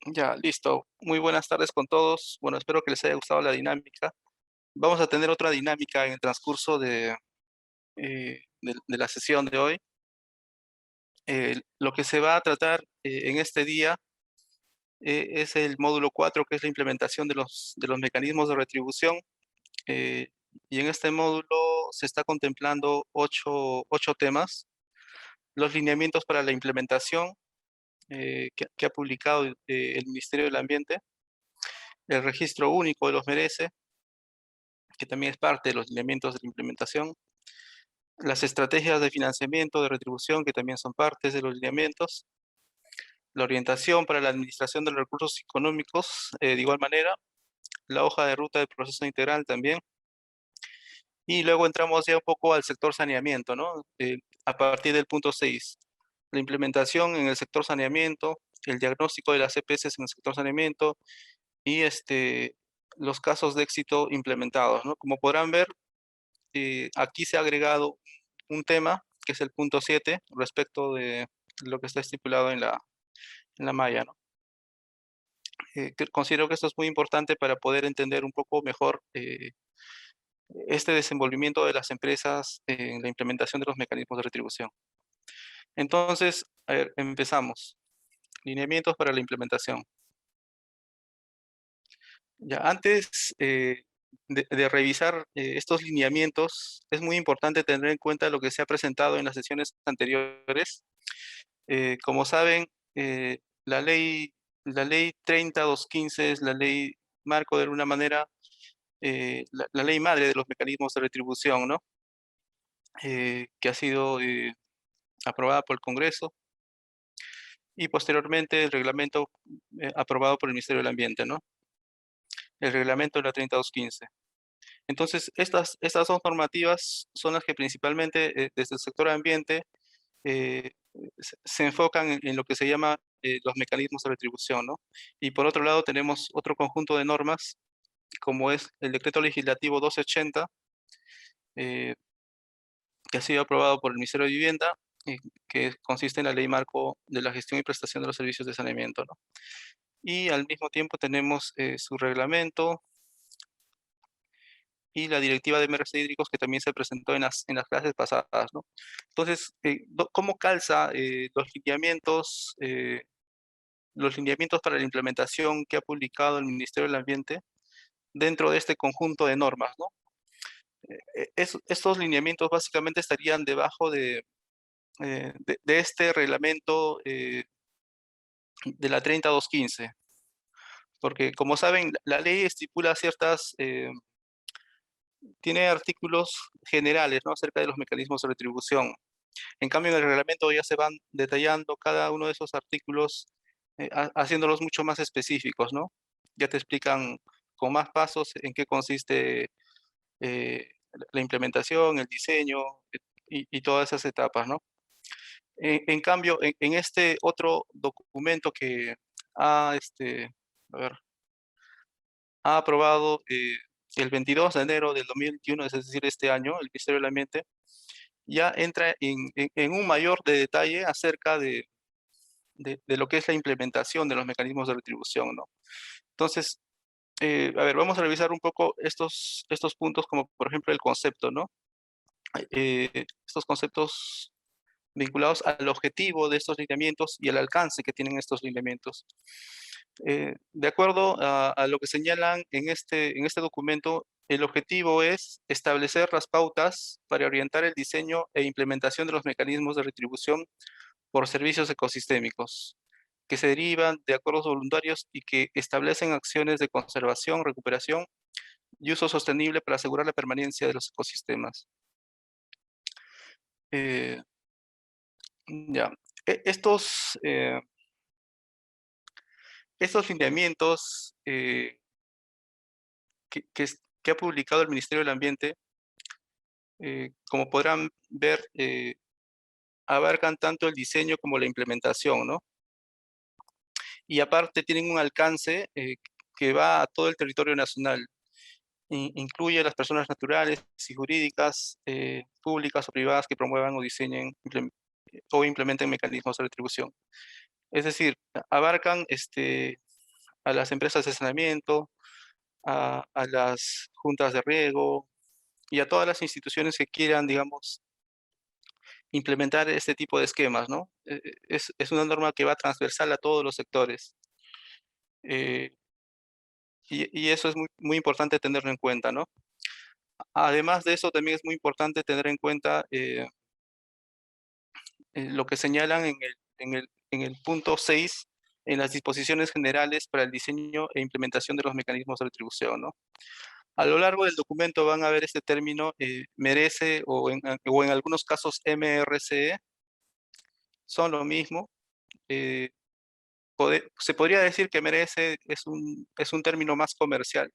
Ya, listo. Muy buenas tardes con todos. Bueno, espero que les haya gustado la dinámica. Vamos a tener otra dinámica en el transcurso de la sesión de hoy. Lo que se va a tratar en este día es el módulo 4, que es la implementación de los mecanismos de retribución. eh, y en este módulo se está contemplando ocho temas. Los lineamientos para la implementación que ha publicado el Ministerio del Ambiente, el registro único de los merece, que también es parte de los lineamientos de la implementación, las estrategias de financiamiento, de retribución, que también son partes de los lineamientos, la orientación para la administración de los recursos económicos, de igual manera, la hoja de ruta del proceso integral también, y luego entramos ya un poco al sector saneamiento, ¿no? A partir del punto 6, la implementación en el sector saneamiento, el diagnóstico de las EPS en el sector saneamiento y los casos de éxito implementados, ¿no? Como podrán ver, aquí se ha agregado un tema, que es el punto 7, respecto de lo que está estipulado en la malla, ¿no? Considero que esto es muy importante para poder entender un poco mejor este desenvolvimiento de las empresas en la implementación de los mecanismos de retribución. Entonces, a ver, empezamos. Lineamientos para la implementación. Ya, antes de revisar estos lineamientos, es muy importante tener en cuenta lo que se ha presentado en las sesiones anteriores. Como saben, la ley 30-215 es la ley marco, de alguna manera, la ley madre de los mecanismos de retribución, ¿no? Que ha sido aprobada por el Congreso y posteriormente el reglamento aprobado por el Ministerio del Ambiente, ¿no? El reglamento de la 30-215. Entonces, estas dos normativas son las que principalmente desde el sector ambiente eh, se enfocan en lo que se llama los mecanismos de retribución, ¿no? Y por otro lado tenemos otro conjunto de normas, como es el decreto legislativo 1280, eh, que ha sido aprobado por el Ministerio de Vivienda, que consiste en la ley marco de la gestión y prestación de los servicios de saneamiento, ¿no? Y al mismo tiempo tenemos su reglamento y la directiva de MRC hídricos, que también se presentó en las clases pasadas, ¿no? Entonces, ¿cómo calza los lineamientos para la implementación que ha publicado el Ministerio del Ambiente dentro de este conjunto de normas, ¿no? Estos lineamientos básicamente estarían debajo de este reglamento de la 30-215, porque como saben, la ley estipula tiene artículos generales, ¿no? Acerca de los mecanismos de retribución. En cambio, en el reglamento ya se van detallando cada uno de esos artículos, haciéndolos mucho más específicos, ¿no? Ya te explican con más pasos en qué consiste la implementación, el diseño y todas esas etapas, ¿no? En cambio, en este otro documento que ha, a ver, ha aprobado el 22 de enero del 2021, es decir, este año, el Ministerio del Ambiente, ya entra en un mayor de detalle acerca de lo que es la implementación de los mecanismos de retribución, ¿no? Entonces, a ver, vamos a revisar un poco estos puntos, como por ejemplo el concepto, ¿no? Estos conceptos vinculados al objetivo de estos lineamientos y al alcance que tienen estos lineamientos. De acuerdo a lo que señalan en este documento, el objetivo es establecer las pautas para orientar el diseño e implementación de los mecanismos de retribución por servicios ecosistémicos, que se derivan de acuerdos voluntarios y que establecen acciones de conservación, recuperación y uso sostenible para asegurar la permanencia de los ecosistemas. Eh, ya. Estos lineamientos que ha publicado el Ministerio del Ambiente, como podrán ver, abarcan tanto el diseño como la implementación, ¿no? Y aparte tienen un alcance que va a todo el territorio nacional. Incluye a las personas naturales y jurídicas, públicas o privadas que promuevan o diseñen o implementen mecanismos de retribución. Es decir, abarcan a las empresas de saneamiento, a las juntas de riego y a todas las instituciones que quieran, digamos, implementar este tipo de esquemas, ¿no? Es una norma que va transversal a todos los sectores. eh, y eso es muy, muy importante tenerlo en cuenta, ¿no? Además de eso, también es muy importante tener en cuenta lo que señalan en el punto 6 en las disposiciones generales para el diseño e implementación de los mecanismos de retribución, ¿no? A lo largo del documento van a ver este término merece o en algunos casos MRCE, son lo mismo. eh, Se podría decir que merece es un término más comercial,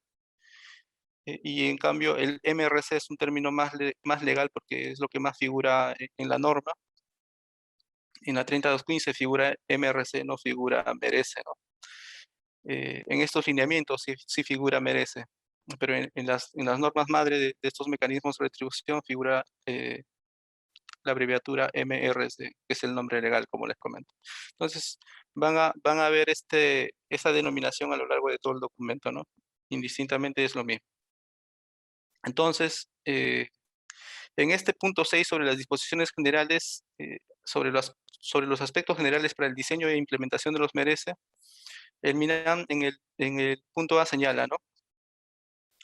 y en cambio el MRC es un término más legal porque es lo que más figura en la norma. En la 3215 figura MRC, no figura merece, ¿no? En estos lineamientos sí figura merece, pero en las normas madre de estos mecanismos de retribución figura la abreviatura MRC, que es el nombre legal, como les comento. Entonces, van a ver esa denominación a lo largo de todo el documento, ¿no? Indistintamente es lo mismo. Entonces, en este punto 6 sobre las disposiciones generales, sobre los aspectos generales para el diseño e implementación de los merece, el MINAM en el punto A señala, ¿no?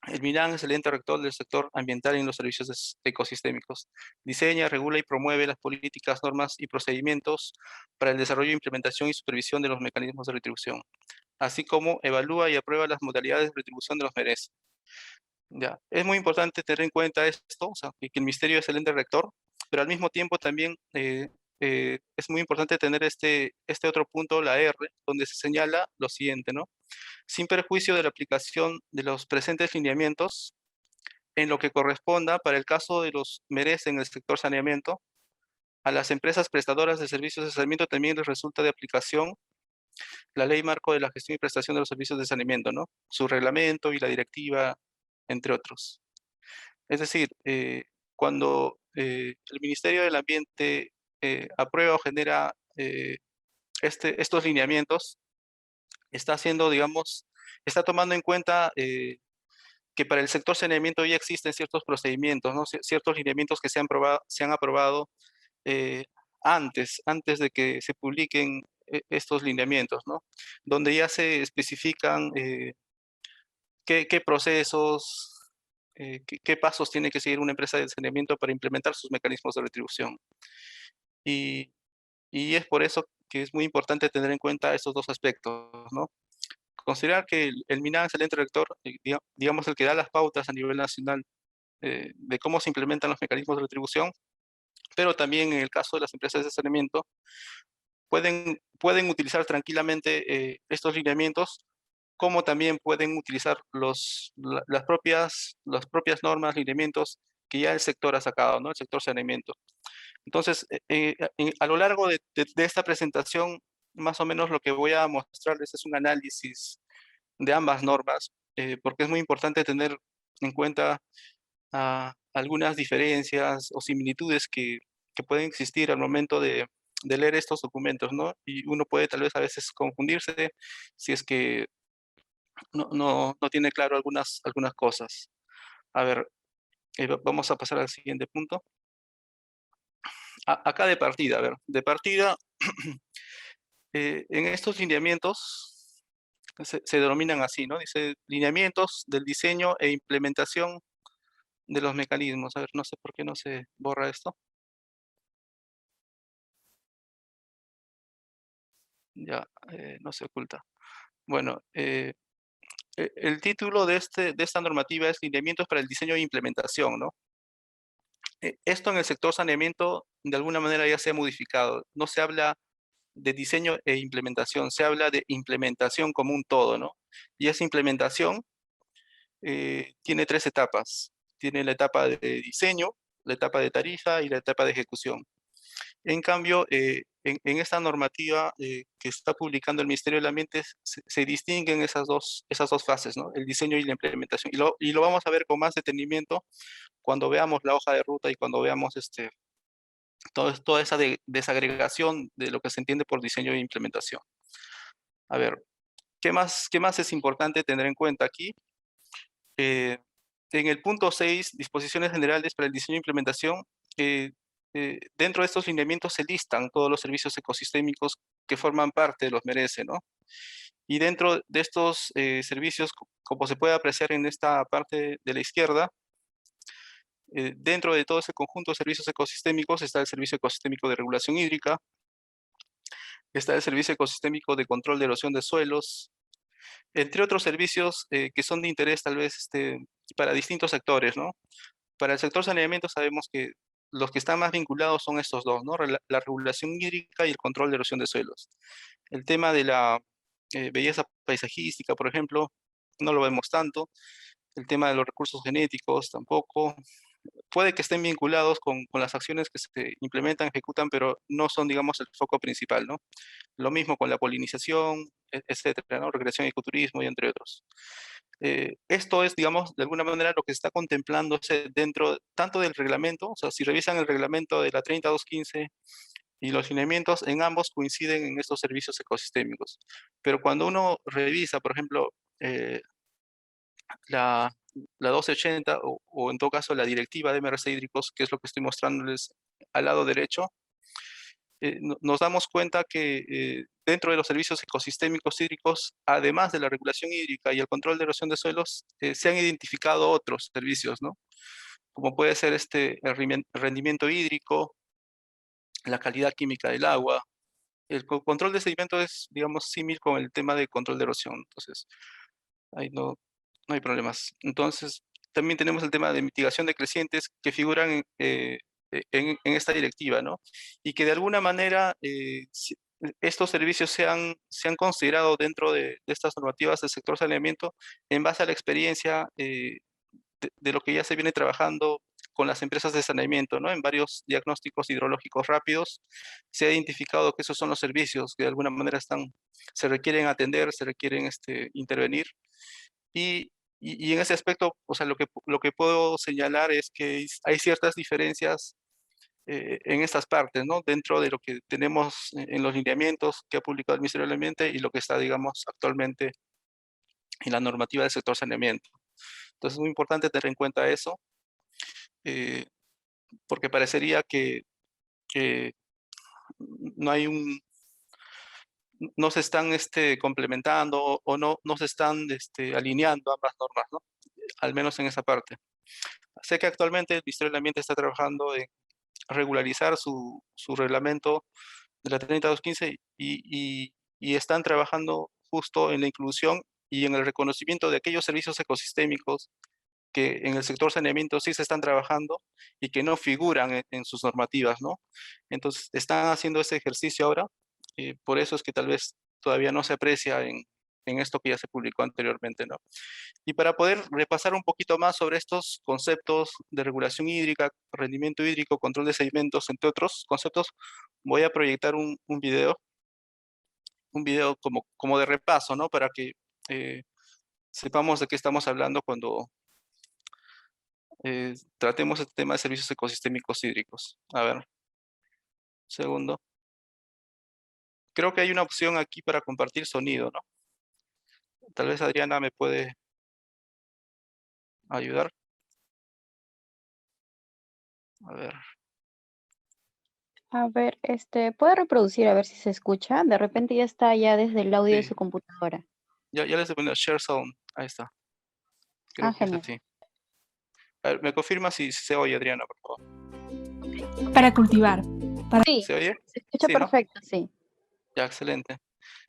El MINAM es el ente rector del sector ambiental en los servicios ecosistémicos. Diseña, regula y promueve las políticas, normas y procedimientos para el desarrollo, implementación y supervisión de los mecanismos de retribución, así como evalúa y aprueba las modalidades de retribución de los merece. Ya, es muy importante tener en cuenta esto, o sea, que el ministerio es el ente rector, pero al mismo tiempo también es muy importante tener este otro punto, la R, donde se señala lo siguiente, ¿no? Sin perjuicio de la aplicación de los presentes lineamientos, en lo que corresponda para el caso de los merece en el sector saneamiento, a las empresas prestadoras de servicios de saneamiento también les resulta de aplicación la Ley Marco de la Gestión y Prestación de los Servicios de Saneamiento, ¿no? Su reglamento y la directiva, entre otros. Es decir, cuando el Ministerio del Ambiente aprueba o genera estos lineamientos, está haciendo, digamos, está tomando en cuenta que para el sector saneamiento ya existen ciertos procedimientos, ¿no? Ciertos lineamientos que se han aprobado eh, antes de que se publiquen estos lineamientos, ¿no? Donde ya se especifican qué procesos, qué pasos tiene que seguir una empresa de saneamiento para implementar sus mecanismos de retribución. Y, y es por eso que es muy importante tener en cuenta estos dos aspectos, ¿no? Considerar que el MINAM es el ente rector, digamos, el que da las pautas a nivel nacional de cómo se implementan los mecanismos de retribución, pero también en el caso de las empresas de saneamiento, pueden utilizar tranquilamente estos lineamientos, como también pueden utilizar las propias normas, lineamientos que ya el sector ha sacado, ¿no? El sector saneamiento. Entonces, a lo largo de esta presentación, más o menos lo que voy a mostrarles es un análisis de ambas normas, porque es muy importante tener en cuenta algunas diferencias o similitudes que pueden existir al momento de leer estos documentos, ¿no? Y uno puede tal vez a veces confundirse si es que no tiene claro algunas cosas. A ver, vamos a pasar al siguiente punto. Acá de partida, a ver, de partida, en estos lineamientos se denominan así, ¿no? Dice lineamientos del diseño e implementación de los mecanismos. A ver, no sé por qué no se borra esto. Ya, no se oculta. Bueno, el título de esta normativa es Lineamientos para el diseño e implementación, ¿no? Esto en el sector saneamiento de alguna manera ya se ha modificado. No se habla de diseño e implementación, se habla de implementación como un todo, ¿no? Y esa implementación tiene tres etapas. Tiene la etapa de diseño, la etapa de tarifa y la etapa de ejecución. En cambio, en esta normativa que está publicando el Ministerio del Ambiente se distinguen esas dos fases, ¿no? El diseño y la implementación. Y lo vamos a ver con más detenimiento cuando veamos la hoja de ruta y cuando veamos toda esa desagregación de lo que se entiende por diseño e implementación. A ver, qué más es importante tener en cuenta aquí? En el punto 6, disposiciones generales para el diseño e implementación, dentro de estos lineamientos se listan todos los servicios ecosistémicos que forman parte de los merece, ¿no? Y dentro de estos servicios, como se puede apreciar en esta parte de la izquierda, dentro de todo ese conjunto de servicios ecosistémicos está el servicio ecosistémico de regulación hídrica, está el servicio ecosistémico de control de erosión de suelos, entre otros servicios que son de interés tal vez para distintos sectores, ¿no? Para el sector saneamiento sabemos que los que están más vinculados son estos dos, ¿no? La regulación hídrica y el control de erosión de suelos. El tema de la belleza paisajística, por ejemplo, no lo vemos tanto. El tema de los recursos genéticos tampoco. Puede que estén vinculados con las acciones que se implementan, ejecutan, pero no son, digamos, el foco principal, ¿no? Lo mismo con la polinización, etcétera, ¿no? Recreación y ecoturismo y entre otros. Esto es, digamos, de alguna manera lo que está contemplándose dentro tanto del reglamento, o sea, si revisan el reglamento de la 30215 y los lineamientos, en ambos coinciden en estos servicios ecosistémicos. Pero cuando uno revisa, por ejemplo, la 1280 o en todo caso la directiva de MRC hídricos, que es lo que estoy mostrándoles al lado derecho, nos damos cuenta que dentro de los servicios ecosistémicos hídricos, además de la regulación hídrica y el control de erosión de suelos, se han identificado otros servicios, ¿no? Como puede ser el rendimiento hídrico, la calidad química del agua. El control de sedimento es, digamos, símil con el tema de control de erosión. Entonces, ahí no hay problemas. Entonces, también tenemos el tema de mitigación de crecientes que figuran en esta directiva, ¿no? Y que de alguna manera estos servicios se han considerado dentro de estas normativas del sector saneamiento en base a la experiencia de lo que ya se viene trabajando con las empresas de saneamiento, ¿no? En varios diagnósticos hidrológicos rápidos se ha identificado que esos son los servicios que de alguna manera se requieren atender, se requieren intervenir. Y en ese aspecto, o sea, lo que puedo señalar es que hay ciertas diferencias en estas partes, ¿no? Dentro de lo que tenemos en los lineamientos que ha publicado el Ministerio del Ambiente y lo que está, digamos, actualmente en la normativa del sector saneamiento. Entonces es muy importante tener en cuenta eso, porque parecería que no hay no se están complementando o no se están alineando ambas normas, ¿no? Al menos en esa parte. Sé que actualmente el Ministerio del Ambiente está trabajando en regularizar su reglamento de la 30215 y están trabajando justo en la inclusión y en el reconocimiento de aquellos servicios ecosistémicos que en el sector saneamiento sí se están trabajando y que no figuran en sus normativas, ¿no? Entonces, están haciendo ese ejercicio ahora, por eso es que tal vez todavía no se aprecia en esto que ya se publicó anteriormente, ¿no? Y para poder repasar un poquito más sobre estos conceptos de regulación hídrica, rendimiento hídrico, control de sedimentos, entre otros conceptos, voy a proyectar un video como de repaso, ¿no? Para que sepamos de qué estamos hablando cuando tratemos este tema de servicios ecosistémicos hídricos. A ver, segundo. Creo que hay una opción aquí para compartir sonido, ¿no? Tal vez Adriana me puede ayudar. A ver. A ver, ¿puede reproducir a ver si se escucha? De repente ya está ya desde el audio de Sí. su computadora. Ya les he ponido Share Sound. Ahí está. Creo que es genial. así. A ver, me confirma si se oye, Adriana, por favor. Para cultivar. Sí, ¿Se oye? se escucha Sí, ¿no? perfecto, sí. Ya, excelente.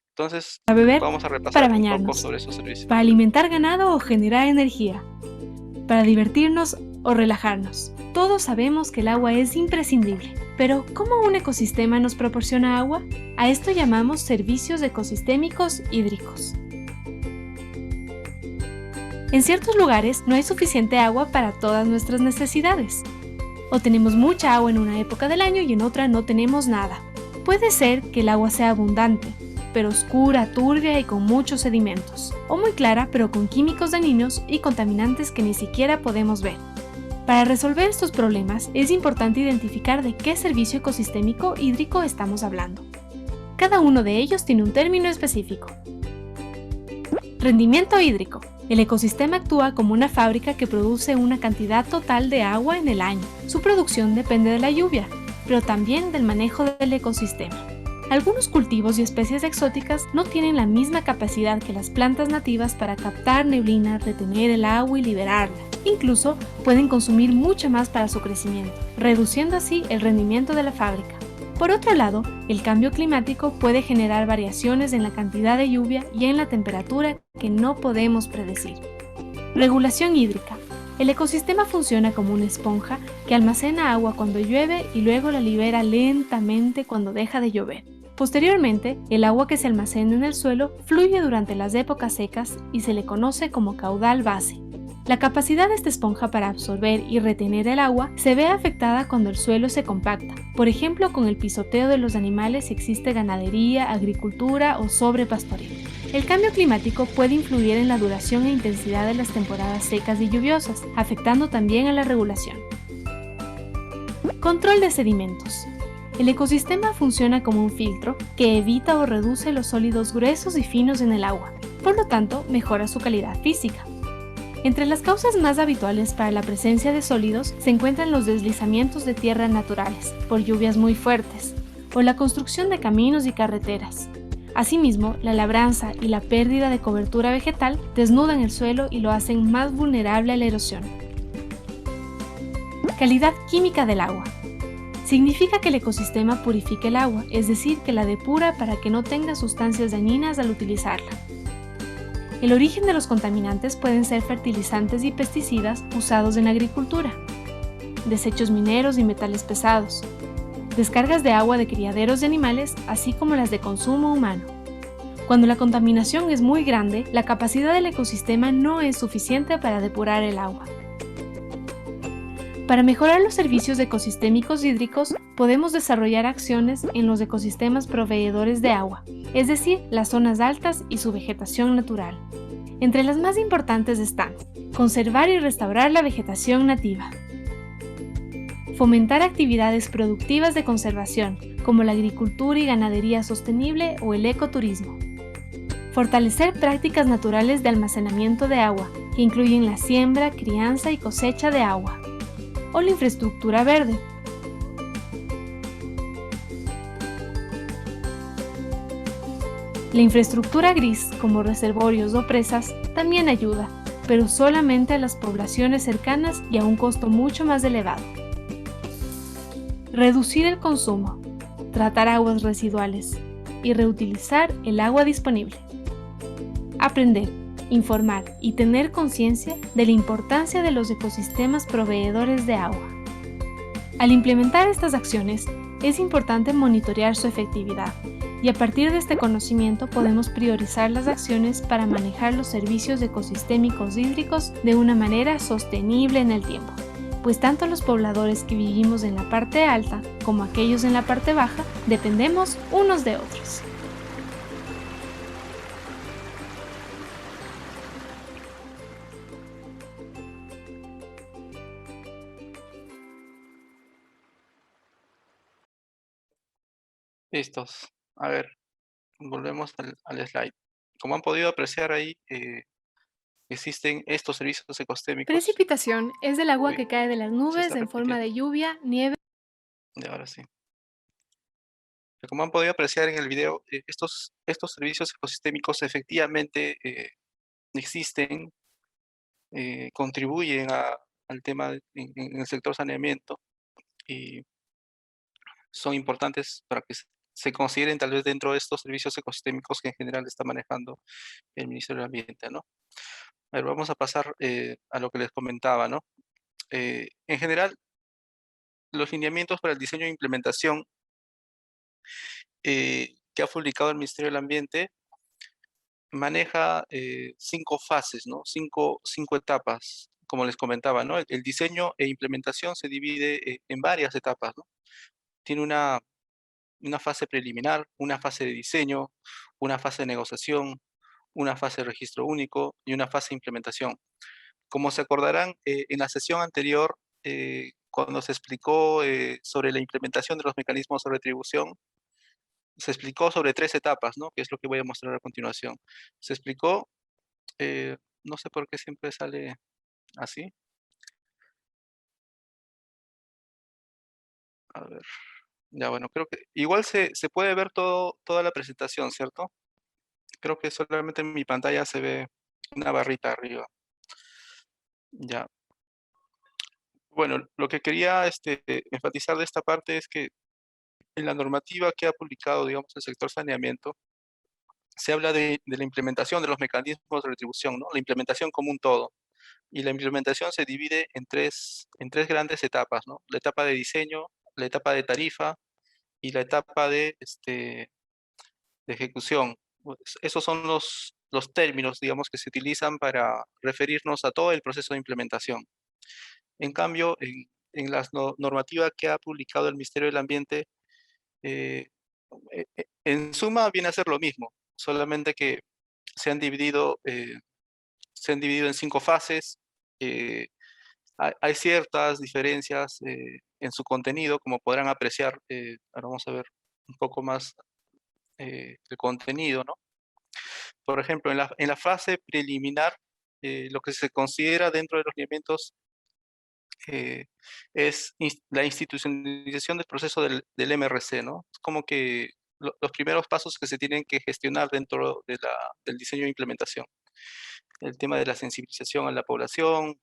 Entonces, Para beber, vamos a repasar para un poco bañarnos, sobre esos servicios. para alimentar ganado o generar energía, para divertirnos o relajarnos. Todos sabemos que el agua es imprescindible, pero ¿cómo un ecosistema nos proporciona agua? A esto llamamos servicios ecosistémicos hídricos. En ciertos lugares no hay suficiente agua para todas nuestras necesidades. O tenemos mucha agua en una época del año y en otra no tenemos nada. Puede ser que el agua sea abundante, pero oscura, turbia y con muchos sedimentos. O muy clara, pero con químicos dañinos y contaminantes que ni siquiera podemos ver. Para resolver estos problemas, es importante identificar de qué servicio ecosistémico hídrico estamos hablando. Cada uno de ellos tiene un término específico. Rendimiento hídrico. El ecosistema actúa como una fábrica que produce una cantidad total de agua en el año. Su producción depende de la lluvia, pero también del manejo del ecosistema. Algunos cultivos y especies exóticas no tienen la misma capacidad que las plantas nativas para captar neblina, retener el agua y liberarla. Incluso pueden consumir mucho más para su crecimiento, reduciendo así el rendimiento de la fábrica. Por otro lado, el cambio climático puede generar variaciones en la cantidad de lluvia y en la temperatura que no podemos predecir. Regulación hídrica. El ecosistema funciona como una esponja que almacena agua cuando llueve y luego la libera lentamente cuando deja de llover. Posteriormente, el agua que se almacena en el suelo fluye durante las épocas secas y se le conoce como caudal base. La capacidad de esta esponja para absorber y retener el agua se ve afectada cuando el suelo se compacta, por ejemplo con el pisoteo de los animales si existe ganadería, agricultura o sobrepastoreo. El cambio climático puede influir en la duración e intensidad de las temporadas secas y lluviosas, afectando también a la regulación. Control de sedimentos. El ecosistema funciona como un filtro que evita o reduce los sólidos gruesos y finos en el agua, por lo tanto mejora su calidad física. Entre las causas más habituales para la presencia de sólidos se encuentran los deslizamientos de tierra naturales, por lluvias muy fuertes, o la construcción de caminos y carreteras. Asimismo, la labranza y la pérdida de cobertura vegetal desnudan el suelo y lo hacen más vulnerable a la erosión. Calidad química del agua. Significa que el ecosistema purifica el agua, es decir, que la depura para que no tenga sustancias dañinas al utilizarla. El origen de los contaminantes pueden ser fertilizantes y pesticidas usados en la agricultura, desechos mineros y metales pesados, descargas de agua de criaderos de animales, así como las de consumo humano. Cuando la contaminación es muy grande, la capacidad del ecosistema no es suficiente para depurar el agua. Para mejorar los servicios ecosistémicos hídricos, podemos desarrollar acciones en los ecosistemas proveedores de agua, es decir, las zonas altas y su vegetación natural. Entre las más importantes están: conservar y restaurar la vegetación nativa, fomentar actividades productivas de conservación, como la agricultura y ganadería sostenible o el ecoturismo, fortalecer prácticas naturales de almacenamiento de agua, que incluyen la siembra, crianza y cosecha de agua, o la infraestructura verde. La infraestructura gris, como reservorios o presas, también ayuda, pero solamente a las poblaciones cercanas y a un costo mucho más elevado. Reducir el consumo, tratar aguas residuales y reutilizar el agua disponible. Aprender, informar y tener conciencia de la importancia de los ecosistemas proveedores de agua. Al implementar estas acciones, es importante monitorear su efectividad y a partir de este conocimiento podemos priorizar las acciones para manejar los servicios ecosistémicos hídricos de una manera sostenible en el tiempo, pues tanto los pobladores que vivimos en la parte alta como aquellos en la parte baja dependemos unos de otros. Listos. A ver, volvemos al slide. Como han podido apreciar ahí, existen estos servicios ecosistémicos. Precipitación es el agua Uy, que cae de las nubes en forma de lluvia, nieve. Y ahora sí. Como han podido apreciar en el video, estos servicios ecosistémicos efectivamente existen, contribuyen al tema en el sector saneamiento y son importantes para que se consideren tal vez dentro de estos servicios ecosistémicos que en general está manejando el Ministerio del Ambiente, ¿no? A ver, vamos a pasar a lo que les comentaba, ¿no? En general, los lineamientos para el diseño e implementación que ha publicado el Ministerio del Ambiente maneja 5 fases, ¿no? Cinco etapas, como les comentaba, ¿no? El diseño e implementación se divide en varias etapas, ¿no? Tiene una fase preliminar, una fase de diseño, una fase de negociación, una fase de registro único y una fase de implementación. Como se acordarán, en la sesión anterior, cuando se explicó sobre la implementación de los mecanismos de retribución, se explicó sobre 3 etapas, ¿no? Que es lo que voy a mostrar a continuación. Se explicó No sé por qué siempre sale así. A ver, ya bueno, creo que igual se puede ver toda la presentación, ¿cierto? Creo que solamente en mi pantalla se ve una barrita arriba. Ya. Bueno, lo que quería enfatizar de esta parte es que en la normativa que ha publicado, digamos, el sector saneamiento, se habla de la implementación de los mecanismos de retribución, ¿no? La implementación como un todo. Y la implementación se divide en tres grandes etapas, ¿no? La etapa de diseño, la etapa de tarifa y la etapa de ejecución. Pues, esos son los términos, digamos, que se utilizan para referirnos a todo el proceso de implementación. En cambio, en la normativa que ha publicado el Ministerio del Ambiente, eh, en suma viene a ser lo mismo, solamente que se han dividido, eh, se han dividido en 5 fases. eh, hay ciertas diferencias en su contenido, como podrán apreciar. Ahora vamos a ver un poco más el contenido, ¿no? Por ejemplo, en la fase preliminar, lo que se considera dentro de los lineamientos eh, es la institucionalización del proceso del MRC, ¿no? Es como que los primeros pasos que se tienen que gestionar dentro del diseño e implementación. El tema de la sensibilización a la población,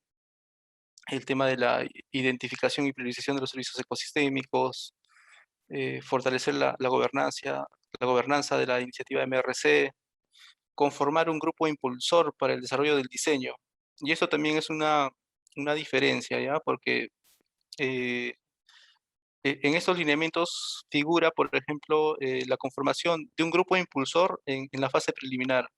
el tema de la identificación y priorización de los servicios ecosistémicos, fortalecer la gobernanza de la iniciativa MRC, conformar un grupo impulsor para el desarrollo del diseño. Y esto también es una diferencia, ¿ya? Porque en estos lineamientos figura, por ejemplo, la conformación de un grupo impulsor en la fase preliminar.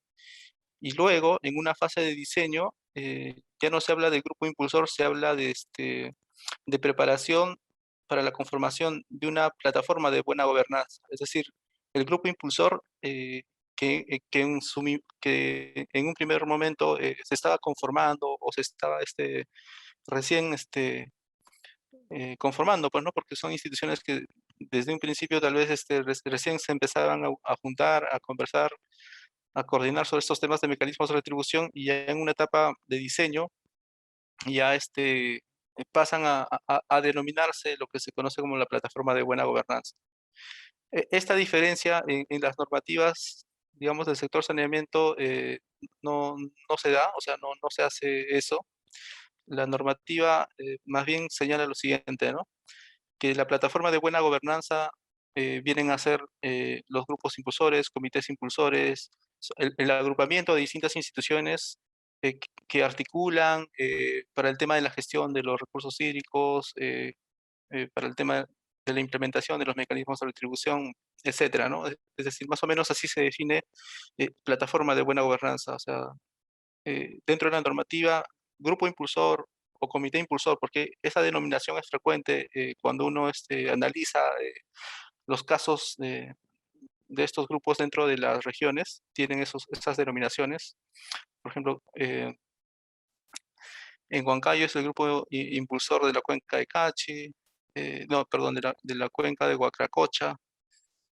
Y luego, en una fase de diseño, ya no se habla del grupo impulsor, se habla de preparación para la conformación de una plataforma de buena gobernanza. Es decir, el grupo impulsor que en un primer momento se estaba conformando o se estaba recién conformando, pues, ¿no? Porque son instituciones que desde un principio tal vez recién se empezaban a juntar, a conversar, a coordinar sobre estos temas de mecanismos de retribución, y ya en una etapa de diseño ya pasan a denominarse lo que se conoce como la plataforma de buena gobernanza. Esta diferencia en las normativas, digamos, del sector saneamiento no se da, o sea, no se hace eso. La normativa más bien señala lo siguiente, ¿no? Que la plataforma de buena gobernanza vienen a ser los grupos impulsores, comités impulsores, el agrupamiento de distintas instituciones que articulan para el tema de la gestión de los recursos hídricos, para el tema de la implementación de los mecanismos de retribución, etcétera, ¿no? Es decir, más o menos así se define plataforma de buena gobernanza. O sea, dentro de la normativa, grupo impulsor o comité impulsor, porque esa denominación es frecuente cuando uno analiza los casos de estos grupos dentro de las regiones, tienen esas denominaciones. Por ejemplo, en Huancayo es el grupo impulsor de la cuenca de Cachi, no, perdón, de la cuenca de Huacracocha.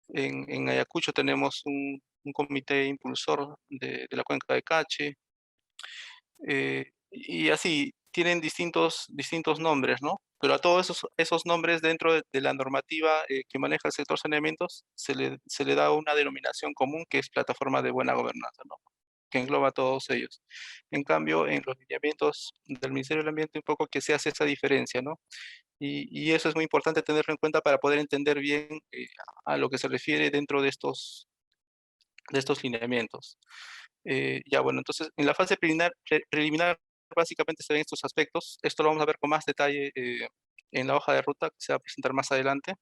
En Ayacucho tenemos un comité impulsor de la cuenca de Cachi. Y así, tienen distintos nombres, ¿no? Pero a todos esos nombres dentro de la normativa que maneja el sector saneamientos se le da una denominación común, que es plataforma de buena gobernanza, ¿no? Que engloba a todos ellos. En cambio, en los lineamientos del Ministerio del Ambiente, un poco que se hace esa diferencia, ¿no? Y eso es muy importante tenerlo en cuenta para poder entender bien a lo que se refiere dentro de estos lineamientos. Ya bueno, entonces en la fase preliminar básicamente se ven estos aspectos. Esto lo vamos a ver con más detalle en la hoja de ruta que se va a presentar más adelante.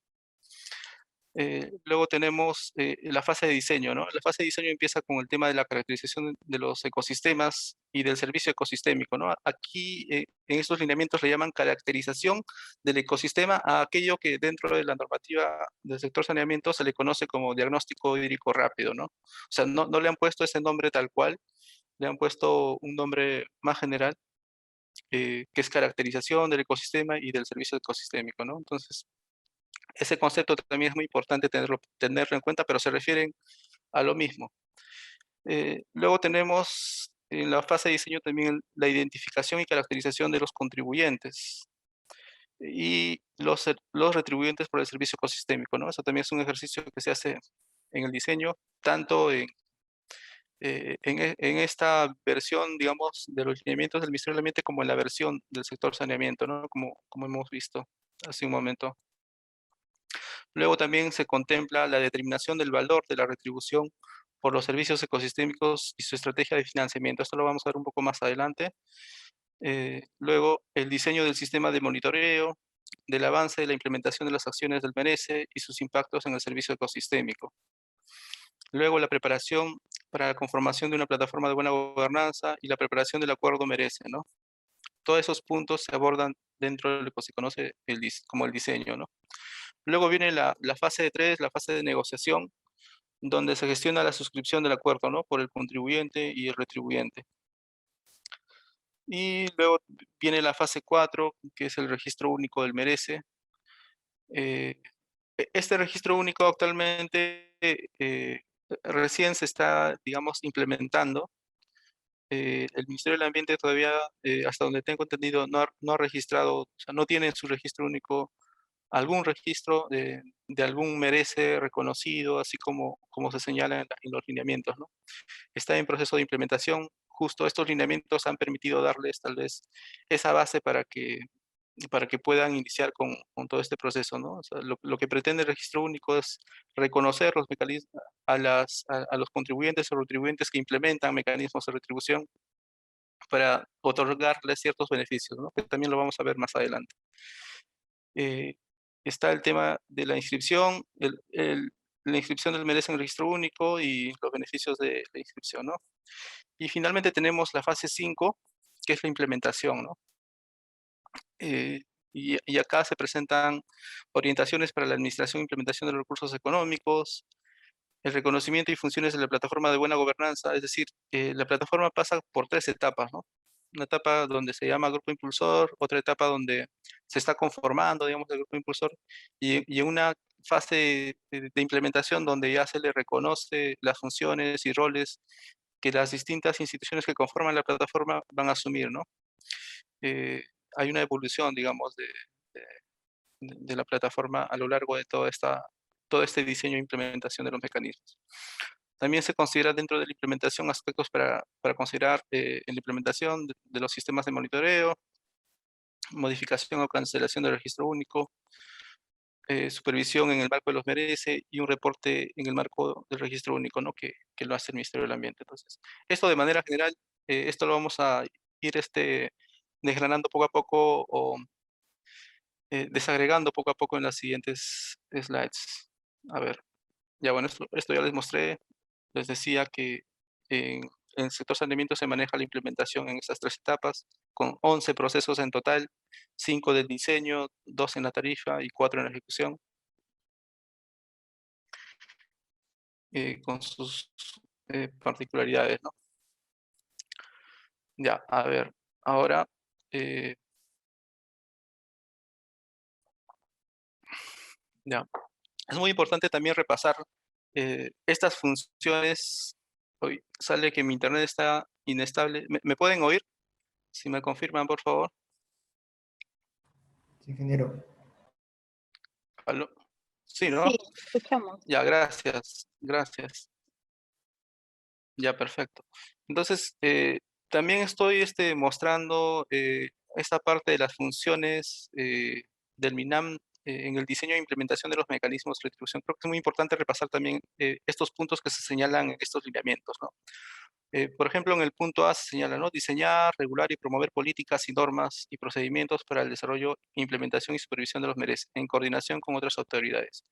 Luego tenemos la fase de diseño, ¿no? La fase de diseño empieza con el tema de la caracterización de los ecosistemas y del servicio ecosistémico, ¿no? Aquí en estos lineamientos le llaman caracterización del ecosistema a aquello que dentro de la normativa del sector saneamiento se le conoce como diagnóstico hídrico rápido, ¿no? O sea, no le han puesto ese nombre tal cual, le han puesto un nombre más general, que es caracterización del ecosistema y del servicio ecosistémico, ¿no? Entonces, ese concepto también es muy importante tenerlo en cuenta, pero se refieren a lo mismo. Luego tenemos en la fase de diseño también la identificación y caracterización de los contribuyentes y los retribuyentes por el servicio ecosistémico, ¿no? Eso también es un ejercicio que se hace en el diseño, tanto en esta versión, digamos, de los lineamientos del Ministerio del Ambiente como en la versión del sector saneamiento, ¿no? Como hemos visto hace un momento. Luego también se contempla la determinación del valor de la retribución por los servicios ecosistémicos y su estrategia de financiamiento. Esto lo vamos a ver un poco más adelante. Luego, el diseño del sistema de monitoreo, del avance de la implementación de las acciones del MERECE y sus impactos en el servicio ecosistémico. Luego, la preparación para la conformación de una plataforma de buena gobernanza y la preparación del acuerdo MERECE, ¿no? Todos esos puntos se abordan dentro de lo que se conoce como el diseño, ¿no? Luego viene la fase 3, la fase de negociación, donde se gestiona la suscripción del acuerdo, ¿no? Por el contribuyente y el retribuyente. Y luego viene la fase 4, que es el registro único del MERECE. Este registro único actualmente recién se está, digamos, implementando. El Ministerio del Ambiente todavía, hasta donde tengo entendido, no ha registrado, o sea, no tiene en su registro único algún registro de algún MERECE reconocido, así como se señala en los lineamientos, ¿no? Está en proceso de implementación. Justo estos lineamientos han permitido darles tal vez esa base para que puedan iniciar con todo este proceso, ¿no? O sea, lo que pretende el registro único es reconocer los mecanismos a los contribuyentes o retribuyentes que implementan mecanismos de retribución para otorgarles ciertos beneficios, ¿no? Que también lo vamos a ver más adelante. Está el tema de la inscripción, la inscripción del MERECE en el registro único y los beneficios de la inscripción, ¿no? Y finalmente tenemos la fase 5, que es la implementación, ¿no? Y acá se presentan orientaciones para la administración e implementación de los recursos económicos, el reconocimiento y funciones de la plataforma de buena gobernanza, es decir, la plataforma pasa por 3 etapas, ¿no? Una etapa donde se llama grupo impulsor, otra etapa donde se está conformando, digamos, el grupo impulsor, y en una fase de implementación donde ya se le reconoce las funciones y roles que las distintas instituciones que conforman la plataforma van a asumir, ¿no? Hay una evolución, digamos, de la plataforma a lo largo de todo este diseño e implementación de los mecanismos. También se considera dentro de la implementación aspectos para considerar en la implementación de los sistemas de monitoreo, modificación o cancelación del registro único, supervisión en el marco de los MERECE y un reporte en el marco del registro único, ¿no? Que lo hace el Ministerio del Ambiente. Entonces, esto de manera general, esto lo vamos a ir desgranando poco a poco o desagregando poco a poco en las siguientes slides. A ver, ya bueno, esto ya les mostré. Les decía que en el sector saneamiento se maneja la implementación en estas 3 etapas, con 11 procesos en total, 5 del diseño, 2 en la tarifa y 4 en la ejecución, con sus particularidades, ¿no? Ya, a ver, ahora, ya, es muy importante también repasar estas funciones. Hoy sale que mi internet está inestable. ¿Me pueden oír? Si me confirman, por favor. Sí, ingeniero. ¿Aló? Sí, ¿no? Sí, escuchamos. Ya, gracias, gracias. Ya, perfecto. Entonces, también estoy mostrando esta parte de las funciones del MINAM en el diseño e implementación de los mecanismos de retribución. Creo que es muy importante repasar también estos puntos que se señalan en estos lineamientos, ¿no? Por ejemplo, en el punto A se señala, ¿no? Diseñar, regular y promover políticas y normas y procedimientos para el desarrollo, implementación y supervisión de los MERECE, en coordinación con otras autoridades.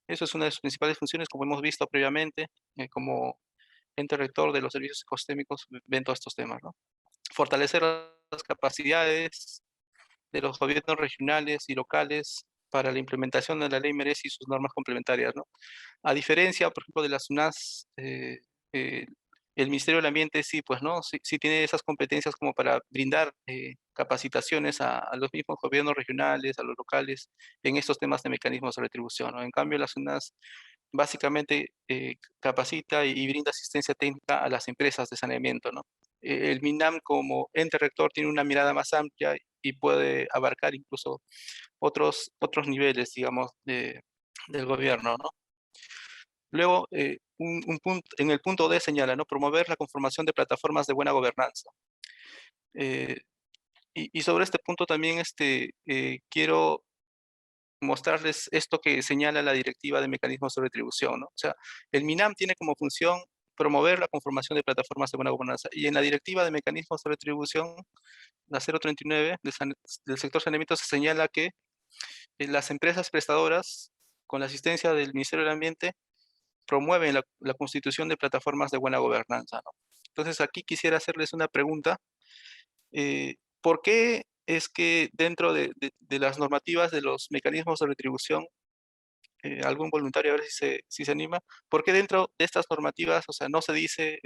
Eso es una de sus principales funciones, como hemos visto previamente, como ente rector de los servicios ecosistémicos ven todos estos temas, ¿no? Fortalecer las capacidades de los gobiernos regionales y locales para la implementación de la ley MERECE y sus normas complementarias, ¿no? A diferencia, por ejemplo, de las UNAS, el Ministerio del Ambiente sí, pues, ¿no? Sí tiene esas competencias como para brindar capacitaciones a los mismos gobiernos regionales, a los locales, en estos temas de mecanismos de retribución, ¿no? En cambio, las UNAS básicamente capacita y brinda asistencia técnica a las empresas de saneamiento, ¿no? el MINAM como ente rector tiene una mirada más amplia y puede abarcar incluso otros niveles, digamos, del gobierno, ¿no? Luego, en el punto D señala, ¿no? Promover la conformación de plataformas de buena gobernanza. Y sobre este punto también quiero mostrarles esto que señala la Directiva de Mecanismos de Retribución, ¿no? O sea, el MINAM tiene como función promover la conformación de plataformas de buena gobernanza. Y en la Directiva de Mecanismos de Retribución, la 039 del sector saneamiento, se señala que las empresas prestadoras, con la asistencia del Ministerio del Ambiente, promueven la constitución de plataformas de buena gobernanza, ¿no? Entonces, aquí quisiera hacerles una pregunta. ¿Por qué es que dentro de las normativas de los mecanismos de retribución, algún voluntario, a ver si se anima, por qué dentro de estas normativas, o sea, no se dice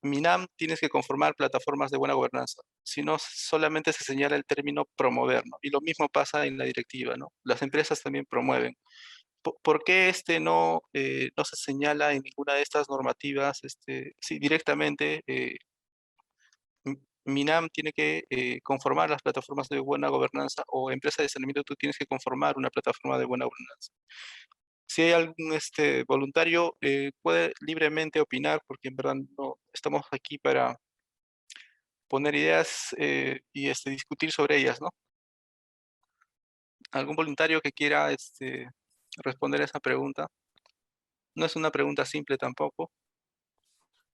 MINAM tienes que conformar plataformas de buena gobernanza, sino solamente se señala el término promover, ¿no? Y lo mismo pasa en la directiva, ¿no? Las empresas también promueven. ¿Por qué no se señala en ninguna de estas normativas, sí, directamente MINAM tiene que conformar las plataformas de buena gobernanza, o empresa de saneamiento, tú tienes que conformar una plataforma de buena gobernanza? Si hay algún voluntario, puede libremente opinar, porque en verdad no estamos aquí para poner ideas y discutir sobre ellas, ¿no? ¿Algún voluntario que quiera responder a esa pregunta? No es una pregunta simple tampoco.